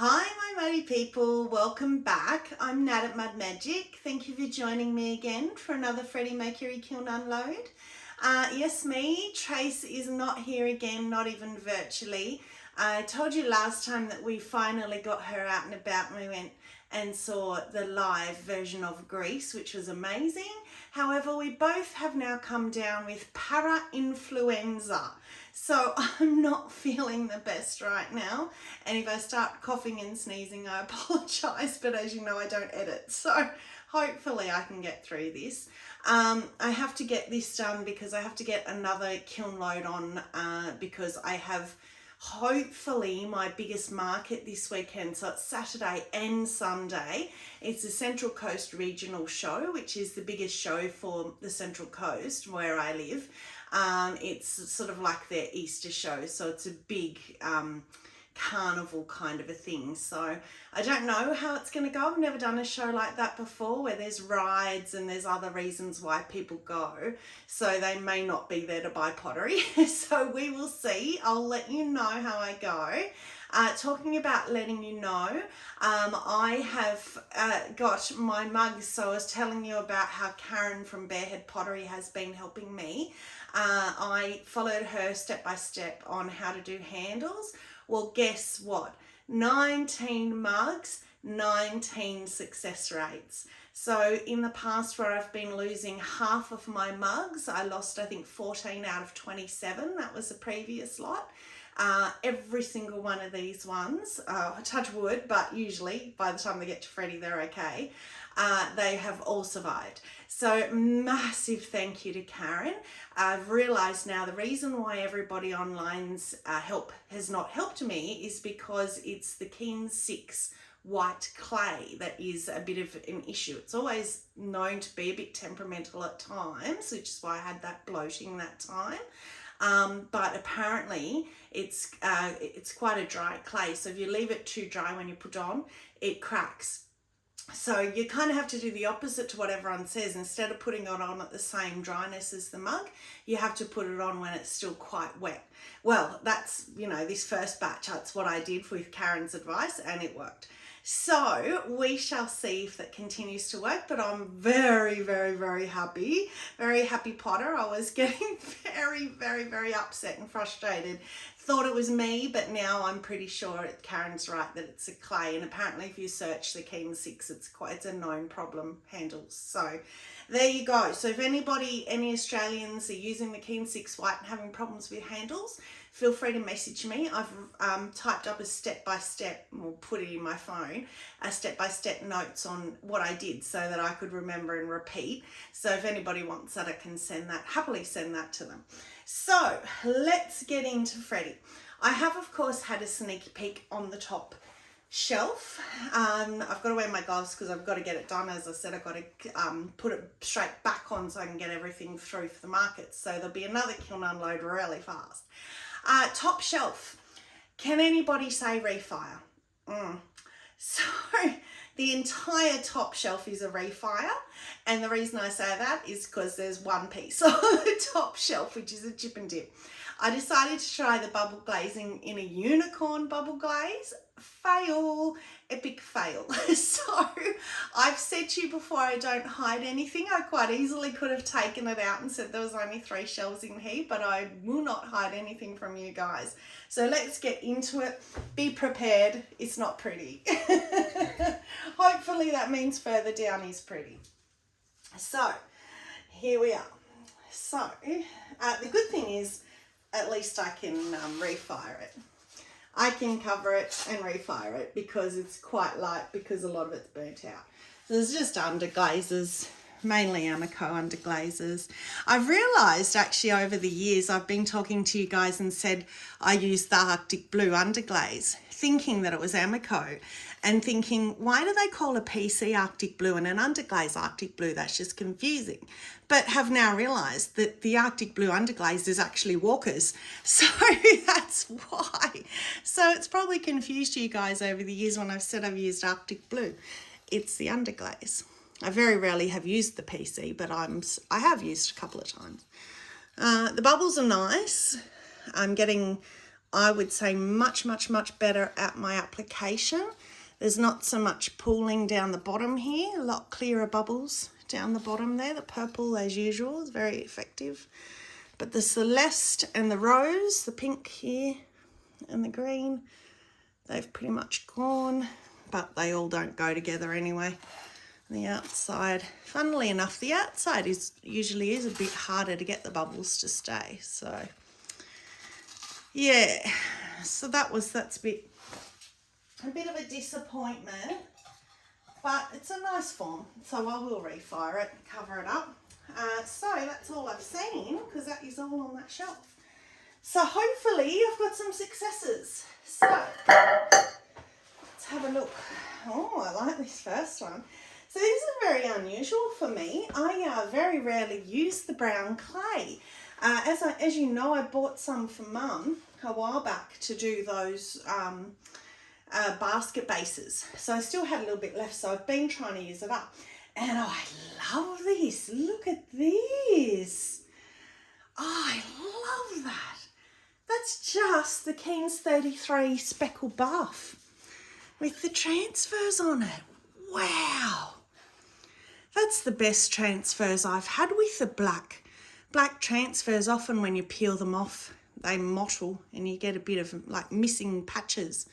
Hi my muddy people, welcome back. I'm Nat at Mud Magic. Thank you for joining me again for another Freddie Mercury Kiln Unload. Yes, me, Trace is not here again, not even virtually. I told you last time that we finally got her out and about and we went and saw the live version of Grease, which was amazing. However, we both have now come down with para-influenza. So I'm not feeling the best right now. And if I start coughing and sneezing, I apologize, but as you know, I don't edit. So hopefully I can get through this. I have to get this done because I have to get another kiln load on because I have hopefully my biggest market this weekend. So it's Saturday and Sunday. It's the Central Coast Regional Show, which is the biggest show for the Central Coast where I live. It's sort of like their Easter show, so it's a big carnival kind of a thing. So I don't know how it's going to go. I've never done a show like that before where there's rides and there's other reasons why people go, so they may not be there to buy pottery. So we will see. I'll let you know how I go. Talking about letting you know, I have got my mugs. So I was telling you about how Karen from Barehead Pottery has been helping me. I followed her step by step on how to do handles. Well, guess what? 19 mugs, 19 success rates. So in the past where I've been losing half of my mugs, I lost I think 14 out of 27. That was the previous lot. Every single one of these ones, touch wood, but usually by the time they get to Freddie, they're okay. They have all survived. So massive thank you to Karen. I've realised now the reason why everybody online's help has not helped me is because it's the Kiln 6 white clay that is a bit of an issue. It's always known to be a bit temperamental at times, which is why I had that bloating that time. But apparently it's quite a dry clay. So if you leave it too dry when you put it on, it cracks. So you kind of have to do the opposite to what everyone says. Instead of putting it on at the same dryness as the mug, you have to put it on when it's still quite wet. Well, that's, this first batch, that's what I did with Karen's advice and it worked. So we shall see if that continues to work, but I'm very, very, very happy potter. I was getting very, very, very upset and frustrated. Thought it was me, but now I'm pretty sure Karen's right that it's a clay, and apparently if you search the Kiln 6, it's a known problem, handles. So there you go. So if any Australians are using the Kiln 6 white and having problems with handles, feel free to message me. I've typed up a step-by-step, or put it in my phone, a step-by-step notes on what I did so that I could remember and repeat. So if anybody wants that, I can happily send that to them. So let's get into Freddie. I have, of course, had a sneak peek on the top shelf. I've got to wear my gloves because I've got to get it done. As I said, I've got to put it straight back on so I can get everything through for the market. So there'll be another kiln unload really fast. Top shelf. Can anybody say refire? So the entire top shelf is a refire, and the reason I say that is because there's one piece on the top shelf which is a chip and dip. I decided to try the bubble glazing in a unicorn bubble glaze. Fail, epic fail. So I've said to you before, I don't hide anything. I quite easily could have taken it out and said there was only 3 shelves in here, but I will not hide anything from you guys. So let's get into it. Be prepared. It's not pretty. Hopefully that means further down is pretty. So here we are. So the good thing is at least I can refire it. I can cover it and refire it because it's quite light, because a lot of it's burnt out. So there's just under glazes, mainly amaco under glazes. I've realised actually over the years I've been talking to you guys and said I used the Arctic Blue underglaze, thinking that it was amaco, and thinking, why do they call a PC Arctic Blue and an underglaze Arctic Blue? That's just confusing. But have now realised that the Arctic Blue underglaze is actually Walker's. So that's why. So it's probably confused you guys over the years when I've said I've used Arctic Blue. It's the underglaze. I very rarely have used the PC, but I have used a couple of times. The bubbles are nice. I'm getting I would say much, much, much better at my application. There's not so much pooling down the bottom here, a lot clearer bubbles down the bottom there. The purple, as usual, is very effective. But the Celeste and the Rose, the pink here and the green, they've pretty much gone, but they all don't go together anyway. The outside, funnily enough, the outside usually is a bit harder to get the bubbles to stay. So yeah, so that's a bit of a disappointment, but it's a nice form, so I will refire it, cover it up. So that's all I've seen, because that is all on that shelf. So hopefully I've got some successes. So let's have a look. Oh, I like this first one. So this is very unusual for me. I very rarely use the brown clay. As you know, I bought some for Mum a while back to do those basket bases. So I still had a little bit left, so I've been trying to use it up. And I love this. Look at this. Oh, I love that. That's just the Kiln 33 Speckle Buff with the transfers on it. Wow. That's the best transfers I've had with the black. Black transfers, often when you peel them off, they mottle and you get a bit of like missing patches.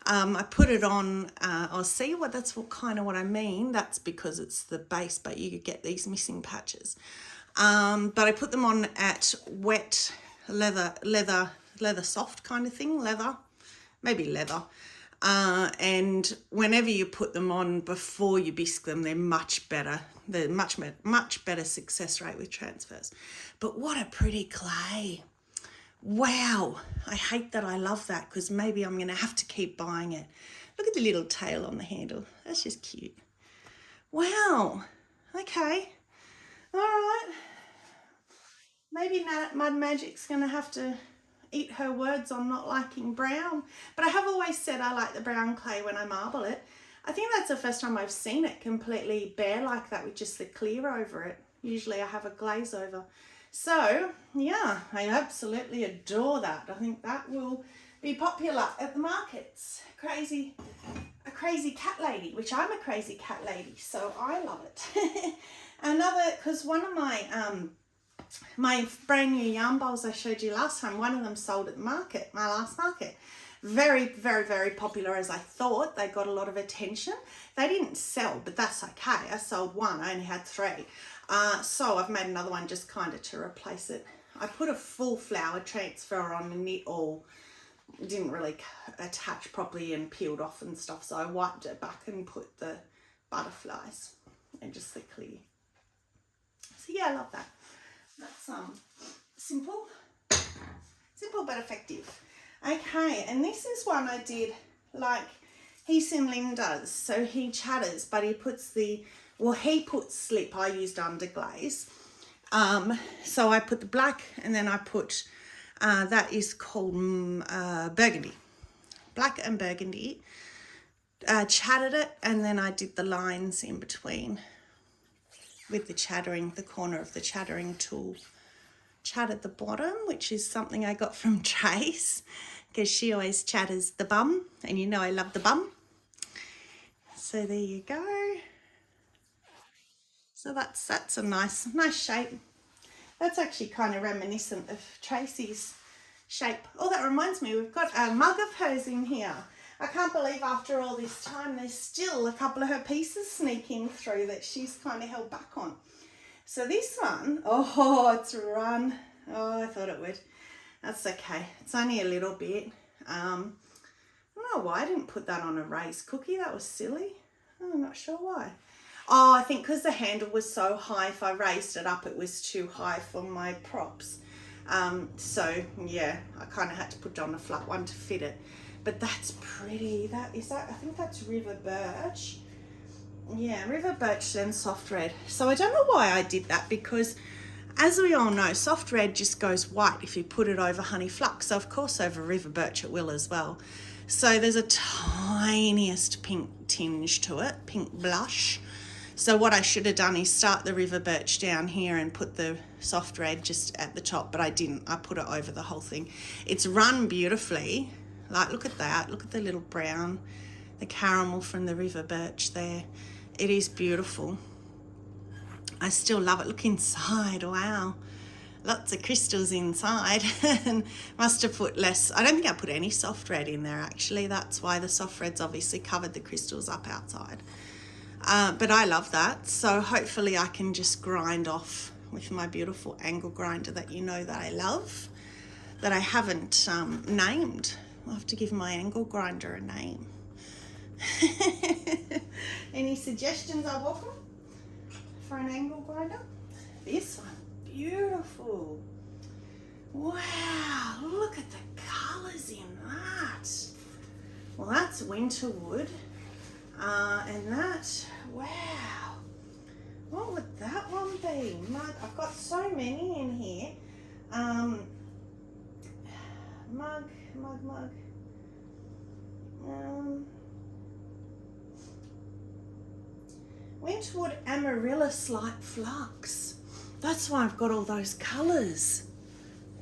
I put it on, I'll see that's what I mean. That's because it's the base, but you could get these missing patches. But I put them on at wet leather soft kind of thing, maybe leather. And whenever you put them on before you bisque them, they're much better. They're much better success rate with transfers. But what a pretty clay. Wow. I hate that I love that, because maybe I'm going to have to keep buying it. Look at the little tail on the handle. That's just cute. Wow. Okay. All right. Maybe Mud Magic's going to have to eat her words on not liking brown. But I have always said I like the brown clay when I marble it. I think that's the first time I've seen it completely bare like that with just the clear over it. Usually I have a glaze over. So yeah, I absolutely adore that. I think that will be popular at the markets. A crazy cat lady, which I'm a crazy cat lady, so I love it. Because one of my brand new yarn bowls I showed you last time, one of them sold at the market, my last market. Very, very, very popular as I thought. They got a lot of attention. They didn't sell, but that's okay. I sold one, I only had 3. So I've made another one just kind of to replace it. I put a full flower transfer on and it all didn't really attach properly and peeled off and stuff. So I wiped it back and put the butterflies and just the clear. So yeah, I love that. That's simple but effective. Okay, and this is one I did like Sin Lin does. So he chatters, but he puts he puts slip. I used underglaze. So I put the black, and then I put that is called burgundy, black and burgundy. Chattered it, and then I did the lines in between with the corner of the chattering tool. Chattered the bottom, which is something I got from Trace, because she always chatters the bum, and you know I love the bum. So there you go. So that's a nice shape. That's actually kind of reminiscent of Tracy's shape. Oh, that reminds me, we've got a mug of hers in here. I can't believe after all this time there's still a couple of her pieces sneaking through that she's kind of held back on. So this one, oh, it's run. Oh, I thought it would. That's okay. It's only a little bit. I don't know why I didn't put that on a raised cookie. That was silly. I'm not sure why. Oh, I think because the handle was so high, if I raised it up, it was too high for my props. So yeah, I kind of had to put on a flat one to fit it. But that's pretty. I think that's River Birch. Yeah, River Birch and Soft Red. So I don't know why I did that, because as we all know, Soft Red just goes white if you put it over Honey Flux. So of course over River Birch it will as well. So there's a tiniest pink tinge to it, pink blush. So what I should have done is start the river birch down here and put the soft red just at the top, but I didn't. I put it over the whole thing. It's run beautifully. Like, look at that. Look at the little brown, the caramel from the river birch there. It is beautiful. I still love it. Look inside. Wow. Lots of crystals inside. And must have put less. I don't think I put any soft red in there, actually. That's why the soft red's obviously covered the crystals up outside. But I love that. So hopefully I can just grind off with my beautiful angle grinder that you know that I love, that I haven't named. I'll have to give my angle grinder a name. Any suggestions are welcome for an angle grinder? This one, beautiful. Wow, look at the colours in that. Well, that's winter wood. And that, wow. What would that one be? Mug, I've got so many in here. Mug. Winterwood amaryllis light flux. That's why I've got all those colours.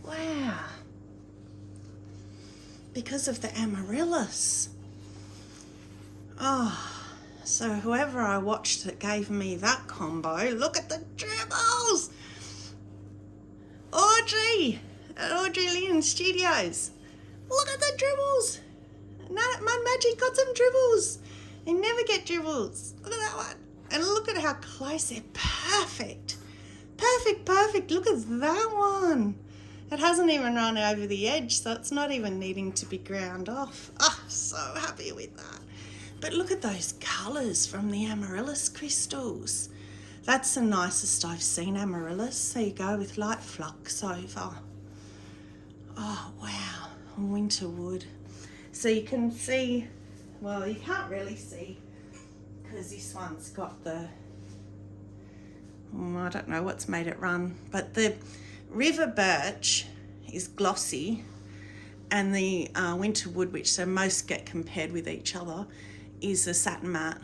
Wow. Because of the amaryllis. Oh, so whoever I watched that gave me that combo, look at the dribbles. Audrey at Audrey Lynn Studios. Look at the dribbles. Mud Magic got some dribbles. I never get dribbles. Look at that one. And look at how close they're. Perfect. Perfect. Look at that one. It hasn't even run over the edge, so it's not even needing to be ground off. Oh, so happy with that. But look at those colours from the amaryllis crystals. That's the nicest I've seen amaryllis. There you go, with light flux over. Oh, wow. Winter wood. So you can see, well, you can't really see because this one's got the, I don't know what's made it run, but the river birch is glossy, and the winter wood, which so most get compared with each other, is a satin matte.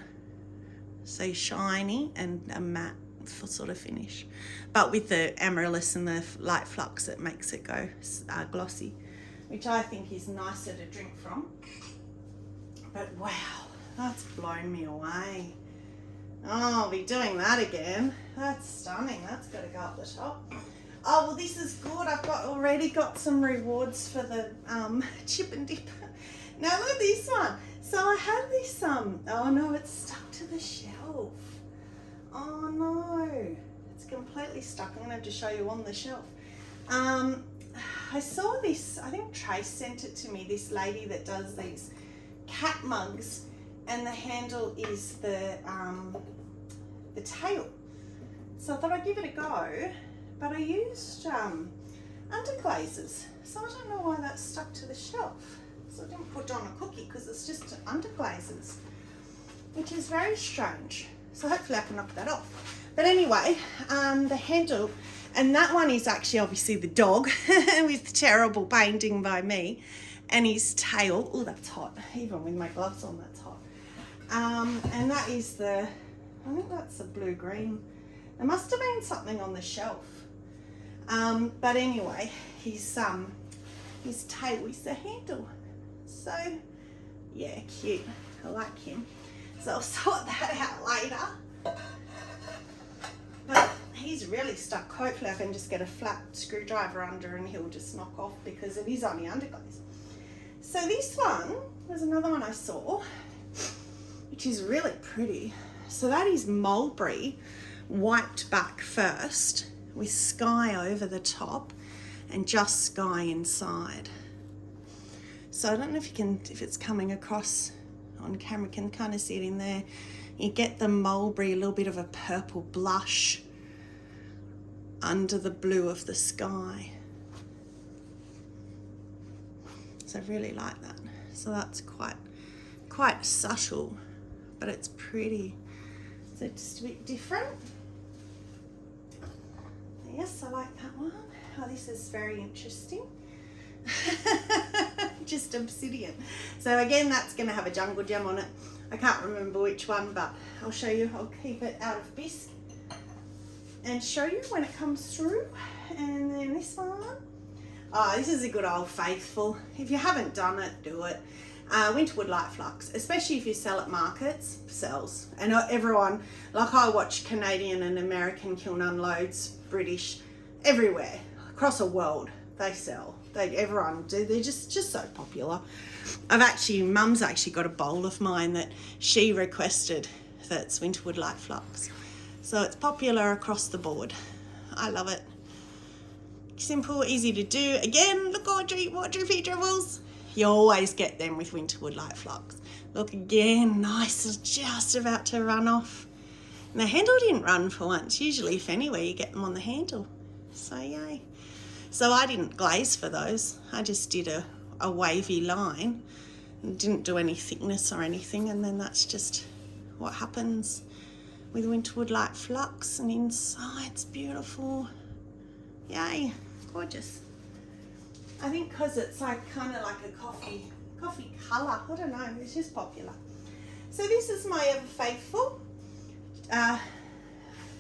So shiny and a matte sort of finish. But with the amaryllis and the light flux, it makes it go glossy, which I think is nicer to drink from. But wow, that's blown me away. Oh, I'll be doing that again. That's stunning. That's got to go up the top. Oh, well, this is good. I've already got some rewards for the chip and dip. Now look at this one. So I had this, oh no, it's stuck to the shelf. Oh no, it's completely stuck. I'm gonna have to show you on the shelf. I saw this, I think Trace sent it to me, this lady that does these cat mugs, and the handle is the tail. So I thought I'd give it a go, but I used underglazes. So I don't know why that's stuck to the shelf. So I didn't put on a cookie because it's just underglazes, which is very strange. So hopefully I can knock that off. But anyway, the handle, and that one is actually obviously the dog with terrible painting by me, and his tail. Oh, that's hot. Even with my gloves on, that's hot. And that is the, I think that's the blue-green. There must have been something on the shelf. But anyway, his tail is the handle. So, yeah, cute. I like him. So I'll sort that out later. But he's really stuck. Hopefully I can just get a flat screwdriver under and he'll just knock off because it is only underglaze. So this one was another one I saw, which is really pretty. So that is mulberry wiped back first with sky over the top and just sky inside. So I don't know if it's coming across on camera, can kind of see it in there. You get the mulberry, a little bit of a purple blush under the blue of the sky. So I really like that. So that's quite subtle, but it's pretty. So just a bit different. Yes, I like that one. Oh, this is very interesting. Just obsidian. So again, that's going to have a jungle gem on it. I can't remember which one, but I'll show you. I'll keep it out of bisque and show you when it comes through. And then this one. Oh, this is a good old faithful. If you haven't done it, do it. Winterwood Light Flux, especially if you sell at markets, sells. And everyone, like I watch Canadian and American kiln unloads, British, everywhere, across the world, they sell. Everyone do. They're just so popular. Mum's actually got a bowl of mine that she requested that's Winterwood Light Flux. So it's popular across the board. I love it. Simple, easy to do. Again, look, Audrey, what droopy dribbles. You always get them with Winterwood Light Flux. Look again, nice, it's just about to run off. And the handle didn't run for once. Usually, if anywhere, you get them on the handle. So yay. So I didn't glaze for those. I just did a wavy line and didn't do any thickness or anything. And then that's just what happens with Winterwood Light Flux. And inside's beautiful. Yay, gorgeous. I think because it's like kind of like a coffee colour. I don't know, it's just popular. So this is my Ever Faithful.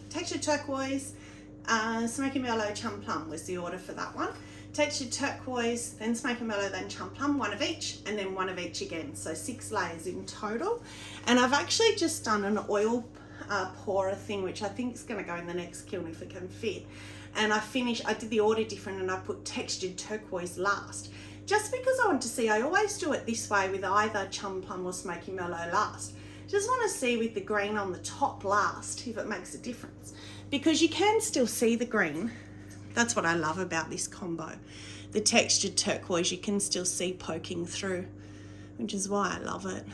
Textured turquoise, smoky mellow, chum plum was the order for that one. Textured turquoise, then smoky mellow, then chum plum, one of each, and then one of each again. So 6 layers in total. And I've actually just done an oil pourer thing, which I think is going to go in the next kiln if it can fit. And I did the order different and I put textured turquoise last. Just because I want to see, I always do it this way with either chum plum or smoky mellow last. Just want to see with the green on the top last if it makes a difference. Because you can still see the green. That's what I love about this combo. The textured turquoise you can still see poking through, which is why I love it.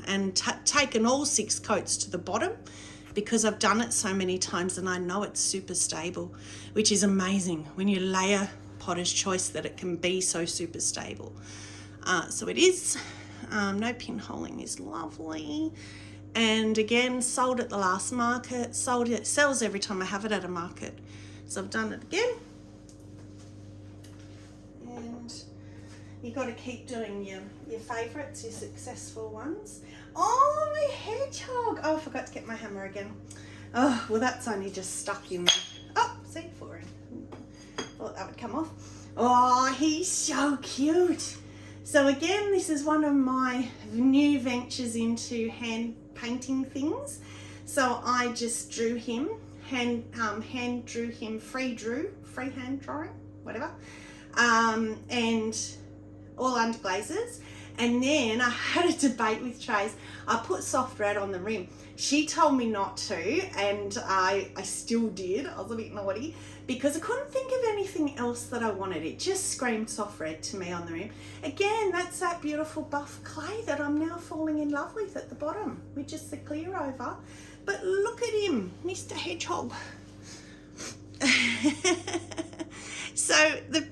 And taken all 6 coats to the bottom, because I've done it so many times and I know it's super stable, which is amazing when you layer Potter's Choice that it can be so super stable. So it is. No pinholing is lovely. And again, sold at the last market. It sells every time I have it at a market. So I've done it again. And you've got to keep doing your favourites, your successful ones. Oh, my hedgehog. Oh, I forgot to get my hammer again. Oh, well, that's only just stuck in there. Oh, see, flooring. Thought that would come off. Oh, he's so cute. So again, this is one of my new ventures into hand painting things. So I just drew him, hand drew him, free hand drawing, whatever, and all under glazes. And then I had a debate with Trace. I put soft red on the rim. She told me not to, and I still did. I was a bit naughty because I couldn't think of anything else that I wanted. It just screamed soft red to me on the rim. Again, that's that beautiful buff clay that I'm now falling in love with at the bottom, which is the clear over. But look at him, Mr. Hedgehog. So the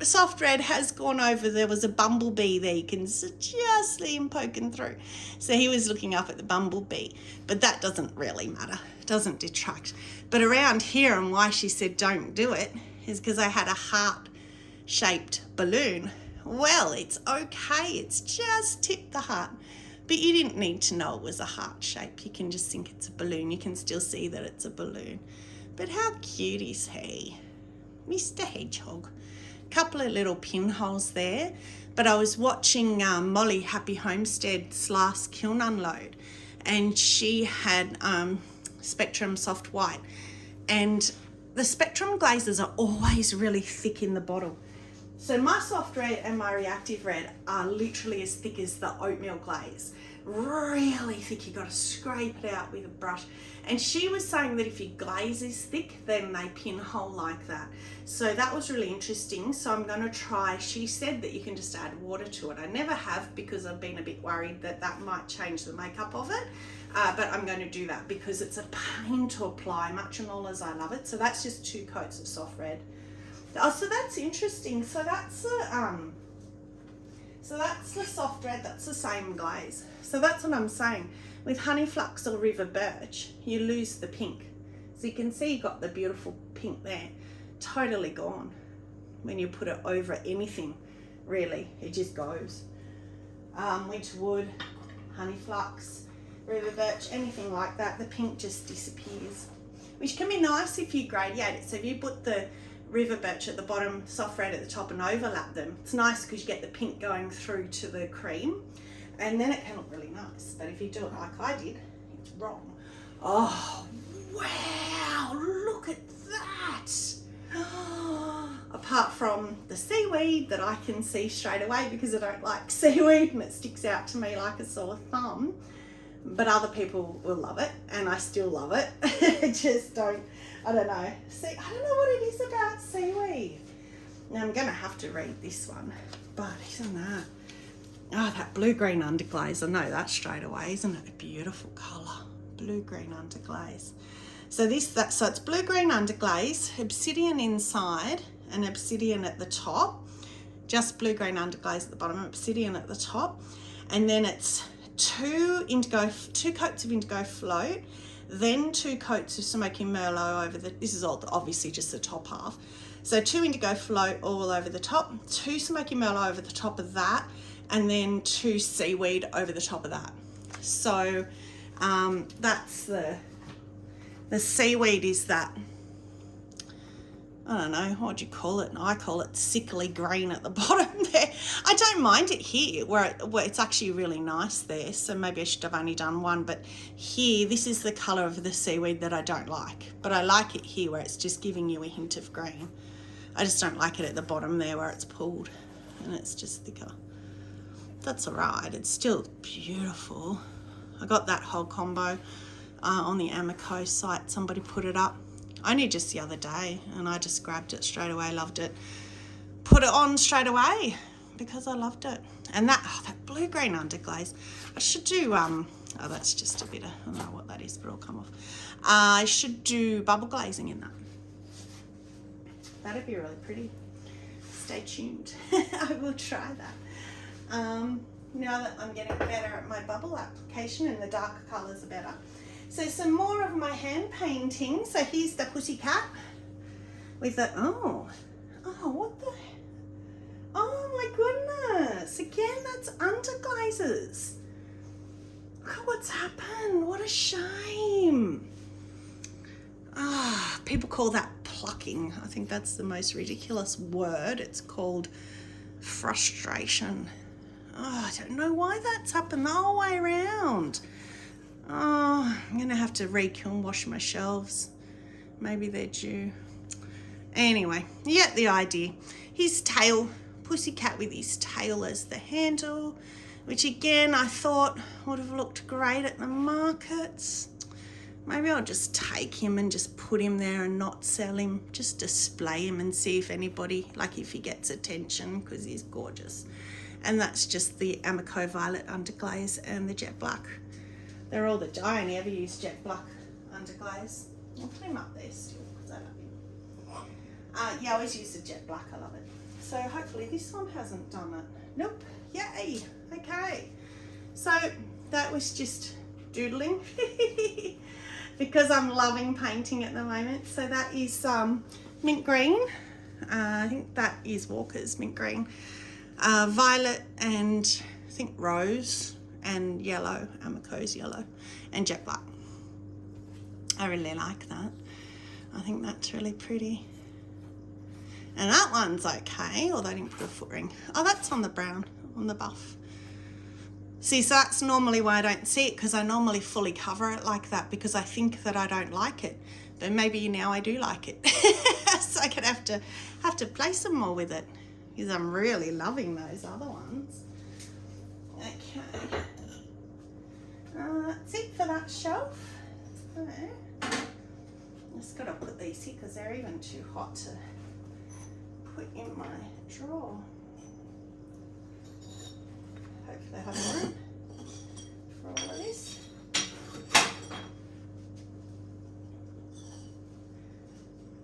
soft red has gone over. There was a bumblebee there. You can just see him poking through. So he was looking up at the bumblebee, but that doesn't really matter. It doesn't detract. But around here, and why she said don't do it, is because I had a heart-shaped balloon. Well, it's okay. It's just tipped the heart. But you didn't need to know it was a heart shape. You can just think it's a balloon. You can still see that it's a balloon. But how cute is he? Mr. Hedgehog. Couple of little pinholes there. But I was watching Molly Happy Homestead's last kiln unload, and she had Spectrum Soft White. And the Spectrum glazes are always really thick in the bottle. So my soft red and my reactive red are literally as thick as the oatmeal glaze. Really thick. You got to scrape it out with a brush. And she was saying that if your glaze is thick, then they pinhole like that. So that was really interesting. So I'm going to try. She said that you can just add water to it. I never have, because I've been a bit worried that that might change the makeup of it. But I'm going to do that because it's a pain to apply, much and all as I love it. So that's just 2 coats of soft red. Oh, so that's interesting. So that's the soft red. That's the same glaze. So that's what I'm saying. With honey flux or river birch, you lose the pink. So you can see you got the beautiful pink there. Totally gone when you put it over anything. Really, it just goes. Winterwood, honey flux, river birch, anything like that, the pink just disappears, which can be nice if you gradiate it. So if you put the river birch at the bottom, soft red at the top, and overlap them, it's nice because you get the pink going through to the cream, and then it can look really nice. But if you do it like I did, it's wrong. Oh wow, look at that. Apart from the seaweed that I can see straight away because I don't like seaweed and it sticks out to me like a sore thumb, but other people will love it and I still love it. I just don't, I don't know. See, I don't know what it is about seaweed. Now I'm gonna have to read this one, but isn't that, oh, that blue-green underglaze, I know that straight away. Isn't it a beautiful colour? Blue-green underglaze. So so it's blue-green underglaze, obsidian inside and obsidian at the top. Just blue-green underglaze at the bottom, obsidian at the top. And then it's two coats of indigo float, then 2 coats of smoky merlot over this is all obviously just the top half. So 2 indigo float all over the top, 2 smoky merlot over the top of that, and then 2 seaweed over the top of that. So that's the seaweed is that, I don't know, what do you call it? I call it sickly green at the bottom there. I don't mind it here where it's actually really nice there. So maybe I should have only done one, but here, this is the colour of the seaweed that I don't like. But I like it here where it's just giving you a hint of green. I just don't like it at the bottom there where it's pulled and it's just thicker. That's all right, it's still beautiful. I got that whole combo on the Amaco site. Somebody put it up only just the other day and I just grabbed it straight away, loved it, put it on straight away because I loved it. And that blue-green underglaze, I should do, oh, that's just a bit of, I don't know what that is, but it'll come off. I should do bubble glazing in that. That'd be really pretty. Stay tuned. I will try that. Now that I'm getting better at my bubble application and the darker colours are better. So some more of my hand painting. So here's the pussycat with the, oh, what the, oh my goodness. Again, that's underglazes. Look at what's happened. What a shame. Ah, people call that plucking. I think that's the most ridiculous word. It's called frustration. Oh, I don't know why that's happened the whole way around. Oh, I'm going to have to re-kiln wash my shelves. Maybe they're due. Anyway, you get the idea. His tail, pussycat with his tail as the handle, which again I thought would have looked great at the markets. Maybe I'll just take him and just put him there and not sell him. Just display him and see if anybody, like if he gets attention because he's gorgeous. And that's just the Amaco Violet underglaze and the jet black. They're all the dye. I never use jet black underglaze. I'll put him up there still because I love him. Yeah, I always use the jet black. I love it. So hopefully this one hasn't done it. Nope. Yay. Okay. So that was just doodling because I'm loving painting at the moment. So that is mint green. I think that is Walker's mint green. Violet and I think rose and yellow, Amaco's yellow, and jet black. I really like that. I think that's really pretty. And that one's okay, although I didn't put a foot ring. Oh, that's on the brown, on the buff. See, so that's normally why I don't see it, because I normally fully cover it like that because I think that I don't like it. But maybe now I do like it. So I could have to play some more with it because I'm really loving those other ones. Okay. That's it for that shelf. So, just got to put these here because they're even too hot to put in my drawer. Hopefully I have room for all of this.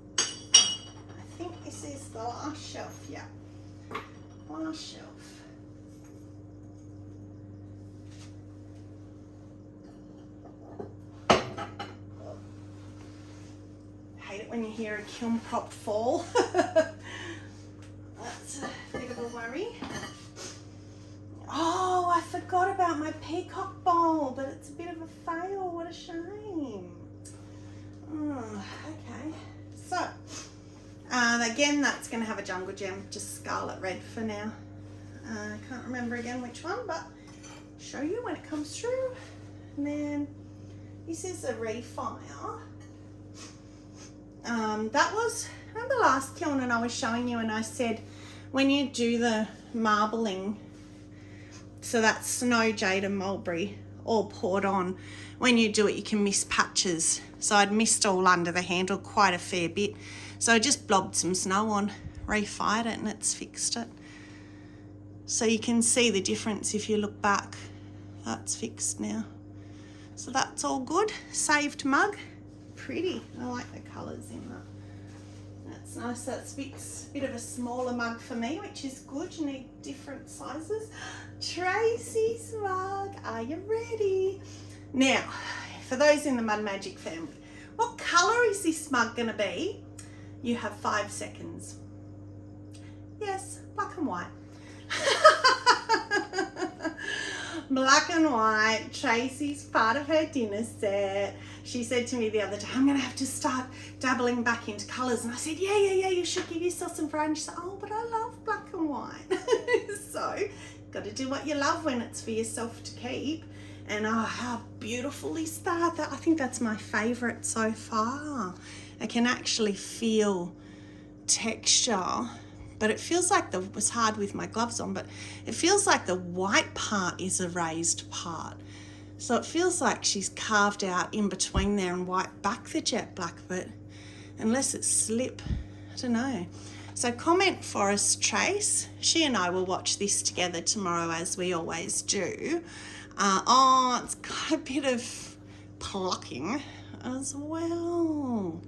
I think this is the last shelf, yeah. Last shelf. Hate it when you hear a kiln prop fall. That's a bit of a worry. Oh, I forgot about my my peacock bowl, but it's a bit of a fail. What a shame. Oh, okay, so again, that's going to have a jungle gem, just scarlet red for now. I can't remember again which one, but I'll show you when it comes through. And then this is a refire. That was, remember last kiln and I was showing you and I said when you do the marbling, so that's snow, jade and mulberry all poured on, when you do it you can miss patches. So I'd missed all under the handle quite a fair bit. So I just blobbed some snow on, refired it and it's fixed it. So you can see the difference if you look back. That's fixed now. So that's all good. Saved mug. Pretty. I like the colours in that. That's nice. That's a bit of a smaller mug for me, which is good. You need different sizes. Tracy's mug. Are you ready? Now, for those in the Mud Magic family, what colour is this mug going to be? You have 5 seconds. Yes, black and white. Black and white. Tracy's part of her dinner set. She said to me the other day, I'm going to have to start dabbling back into colours. And I said, yeah, you should give yourself some variety. She said, oh, but I love black and white. So, got to do what you love when it's for yourself to keep. And oh, how beautiful is that? I think that's my favourite so far. I can actually feel texture, but it feels like it was hard with my gloves on, but it feels like the white part is a raised part. So it feels like she's carved out in between there and wiped back the jet black, but unless it's slip, I don't know. So comment for us, Trace. She and I will watch this together tomorrow as we always do. Oh, it's got a bit of plucking as well.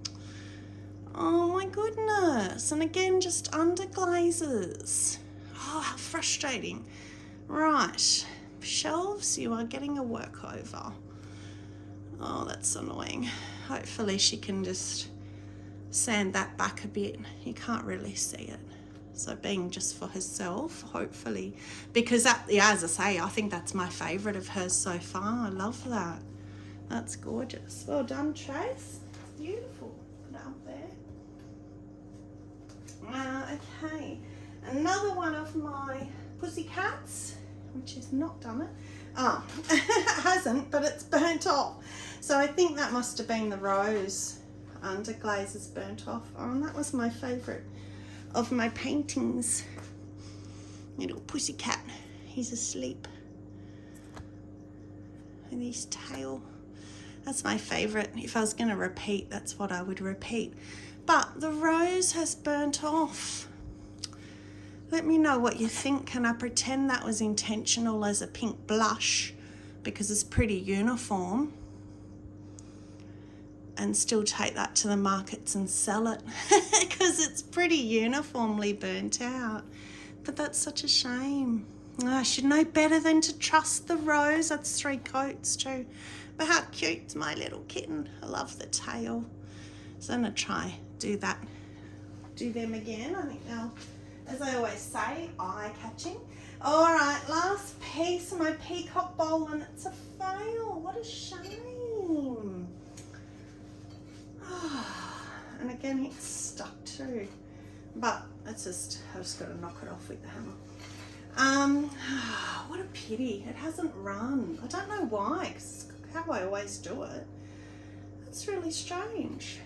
Oh my goodness. And again, just under glazes. Oh, how frustrating. Right, shelves, you are getting a workover. Oh, that's annoying. Hopefully she can just sand that back a bit. You can't really see it. So being just for herself, hopefully, because that, yeah, as I say, I think that's my favourite of hers so far. I love that. That's gorgeous. Well done, Trace. Beautiful. Put it up there. Okay, another one of my pussycats, which has not done it. Oh, it hasn't, but it's burnt off. So I think that must have been the rose under glazes burnt off. Oh, and that was my favourite of my paintings. Little pussycat, he's asleep. And his tail, that's my favourite. If I was going to repeat, that's what I would repeat. But the rose has burnt off. Let me know what you think. Can I pretend that was intentional as a pink blush because it's pretty uniform, and still take that to the markets and sell it because it's pretty uniformly burnt out. But that's such a shame. Oh, I should know better than to trust the rose. That's 3 coats too. But how cute's my little kitten. I love the tail. So I'm gonna try do them again. I think they'll, as I always say, eye-catching. All right, last piece of my peacock bowl, and it's a fail. What a shame. And again, it's stuck too. But it's just, I've just got to knock it off with the hammer. What a pity. It hasn't run. I don't know why, because it's how I always do it. That's really strange.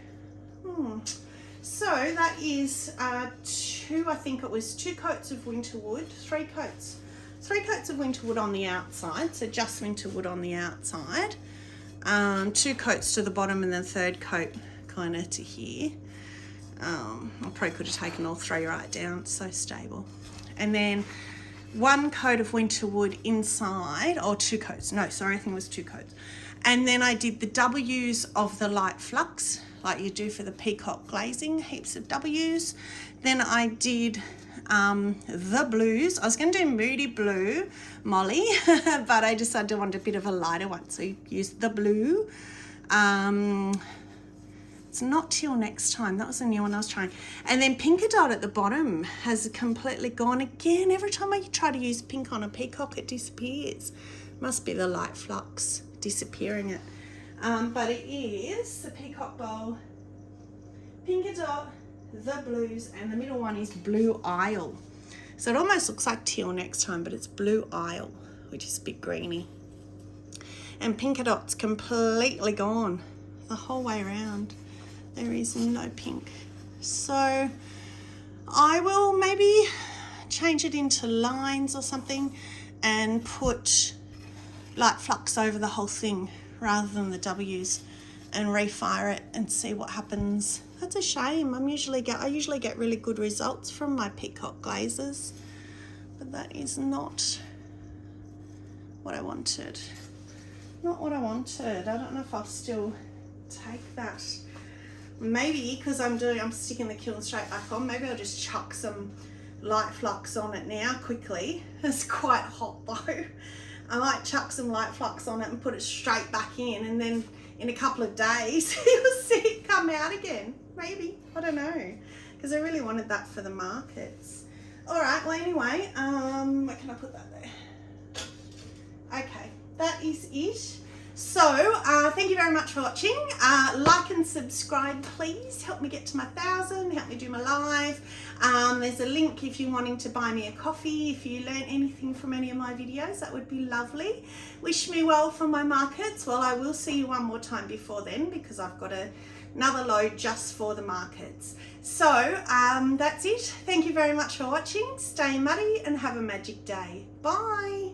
So that is I think it was 2 coats of winterwood, 3 coats of winterwood on the outside, so just winterwood on the outside, 2 coats to the bottom, and then 3rd coat kind of to here. I probably could have taken all 3 right down, it's so stable. And then 1 coat of winterwood inside, or 2 coats, no, sorry, I think it was 2 coats. And then I did the W's of the light flux, like you do for the peacock glazing, heaps of W's. Then I did the blues. I was going to do Moody Blue, Molly, but I decided I wanted a bit of a lighter one, so you use the blue. It's not till next time. That was a new one I was trying. And then Pinker Dot at the bottom has completely gone again. Every time I try to use pink on a peacock, it disappears. Must be the light flux disappearing it. But it is the Peacock Bowl, Pinker Dot, the Blues, and the middle one is Blue Isle. So it almost looks like teal next time, but it's Blue Isle, which is a bit greeny. And Pinker Dot's completely gone the whole way around. There is no pink. So I will maybe change it into lines or something and put light flux over the whole thing rather than the W's, and refire it and see what happens. That's a shame. I usually get really good results from my Peacock glazes, but that is not what I wanted. Not what I wanted. I don't know if I'll still take that. Maybe because I'm sticking the kiln straight back on, maybe I'll just chuck some light flux on it now quickly. It's quite hot though. I might chuck some light flux on it and put it straight back in, and then in a couple of days you'll see it come out again. Maybe, I don't know, because I really wanted that for the markets. All right, well anyway, where can I put that there? Okay, that is it. So thank you very much for watching. Like and subscribe please, help me get to my 1,000, help me do my live. There's a link if you're wanting to buy me a coffee. If you learn anything from any of my videos, that would be lovely. Wish me well for my markets. Well, I will see you one more time before then, because I've got another load just for the markets. So that's it. Thank you very much for watching. Stay muddy and have a magic day. Bye.